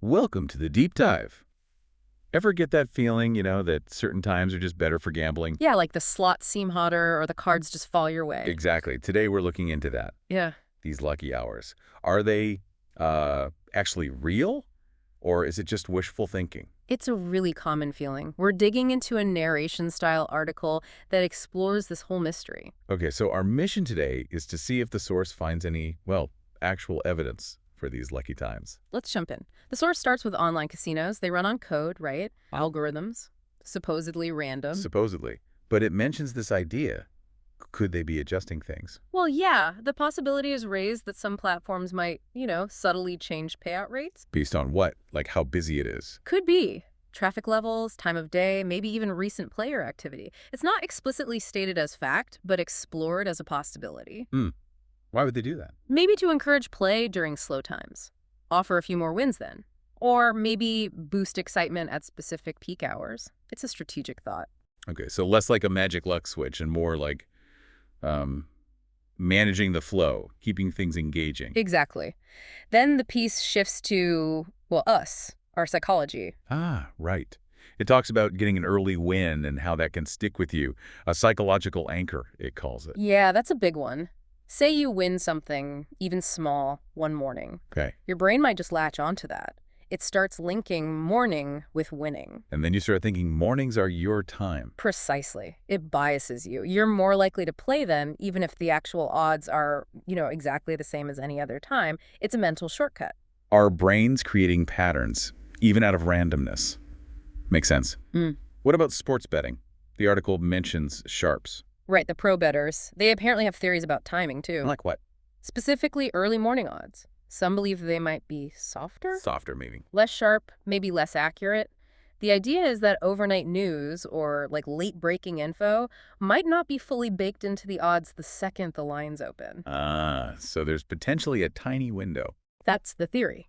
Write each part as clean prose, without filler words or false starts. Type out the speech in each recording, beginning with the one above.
Welcome to the deep dive. Ever get that feeling, that certain times are just better for gambling? Yeah, like the slots seem hotter or the cards just fall your way. Exactly. Today we're looking into that, Yeah. these lucky hours. Are they actually real, or is it just wishful thinking? It's a really common feeling. We're digging into a narration-style article that explores this whole mystery. Okay, so our mission today is to see if the source finds any, well, actual evidence for these lucky times. Let's jump in. The source starts with online casinos. They run on code, right? Algorithms, supposedly random. Supposedly. But it mentions this idea. Could they be adjusting things? Well, yeah, the possibility is raised that some platforms might, subtly change payout rates. Based on what? Like how busy it is? Could be. Traffic levels, time of day, maybe even recent player activity. It's not explicitly stated as fact, but explored as a possibility. Why would they do that? Maybe to encourage play during slow times. Offer a few more wins then. Or maybe boost excitement at specific peak hours. It's a strategic thought. Okay, so less like a magic luck switch and more like um, managing the flow, keeping things engaging. Exactly. Then the piece shifts to, well, us, our psychology. Ah, right. It talks about getting an early win and how that can stick with you. A psychological anchor, it calls it. Yeah, that's a big one. Say you win something, even small, one morning. Okay. Your brain might just latch onto that. It starts linking morning with winning. And then you start thinking mornings are your time. Precisely. It biases you. You're more likely to play them, even if the actual odds are, exactly the same as any other time. It's a mental shortcut. Our brains creating patterns, even out of randomness. Makes sense. What about sports betting? The article mentions sharps. Right, the pro bettors. They apparently have theories about timing, too. Like what? Specifically, early morning odds. Some believe they might be softer, Softer meaning. less sharp, maybe less accurate. The idea is that overnight news or like late-breaking info might not be fully baked into the odds the second the lines open. Ah, so there's potentially a tiny window. That's the theory.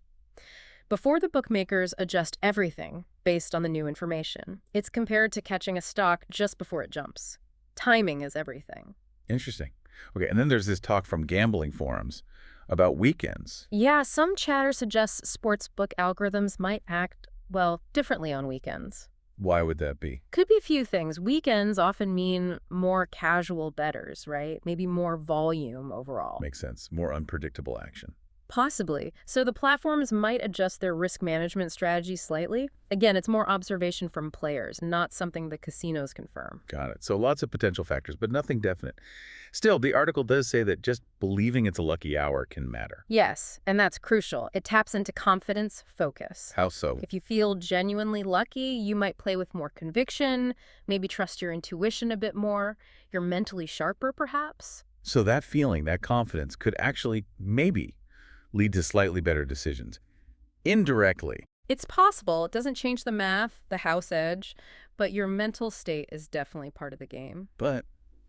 Before the bookmakers adjust everything based on the new information, it's compared to catching a stock just before it jumps. Timing is everything. Interesting. Okay, and then there's this talk from gambling forums about weekends. Yeah, some chatter suggests sportsbook algorithms might act, well, differently on weekends. Why would that be? Could be a few things. Weekends often mean more casual bettors, right? Maybe more volume overall. Makes sense. More unpredictable action. Possibly. So the platforms might adjust their risk management strategy slightly. Again, it's more observation from players, not something the casinos confirm. Got it. So lots of potential factors, but nothing definite. Still, the article does say that just believing it's a lucky hour can matter. Yes, and that's crucial. It taps into confidence focus. How so? If you feel genuinely lucky, you might play with more conviction, maybe trust your intuition a bit more. You're mentally sharper, perhaps. So that feeling, that confidence, could actually, maybe, lead to slightly better decisions. Indirectly. It's possible. It doesn't change the math, the house edge, but your mental state is definitely part of the game. But,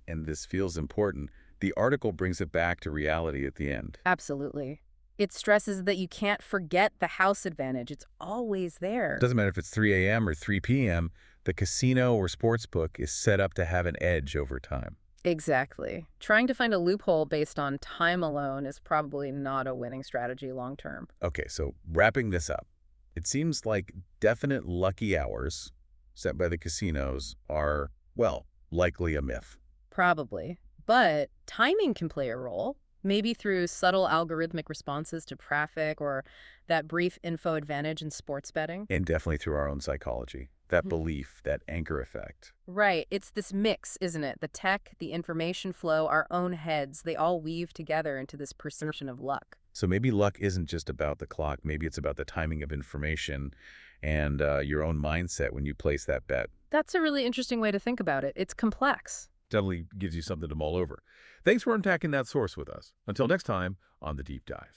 and this feels important, the article brings it back to reality at the end. Absolutely. It stresses that you can't forget the house advantage. It's always there. Doesn't matter if it's 3 a.m. or 3 p.m., the casino or sportsbook is set up to have an edge over time. Exactly. Trying to find a loophole based on time alone is probably not a winning strategy long term. Okay, so wrapping this up, it seems like definite lucky hours set by the casinos are, well, likely a myth. Probably. But timing can play a role, maybe through subtle algorithmic responses to traffic or that brief info advantage in sports betting. And definitely through our own psychology. That belief, that anchor effect. Right. It's this mix, isn't it? The tech, the information flow, our own heads, they all weave together into this perception of luck. So maybe luck isn't just about the clock. Maybe it's about the timing of information and your own mindset when you place that bet. That's a really interesting way to think about it. It's complex. Definitely gives you something to mull over. Thanks for unpacking that source with us. Until next time on The Deep Dive.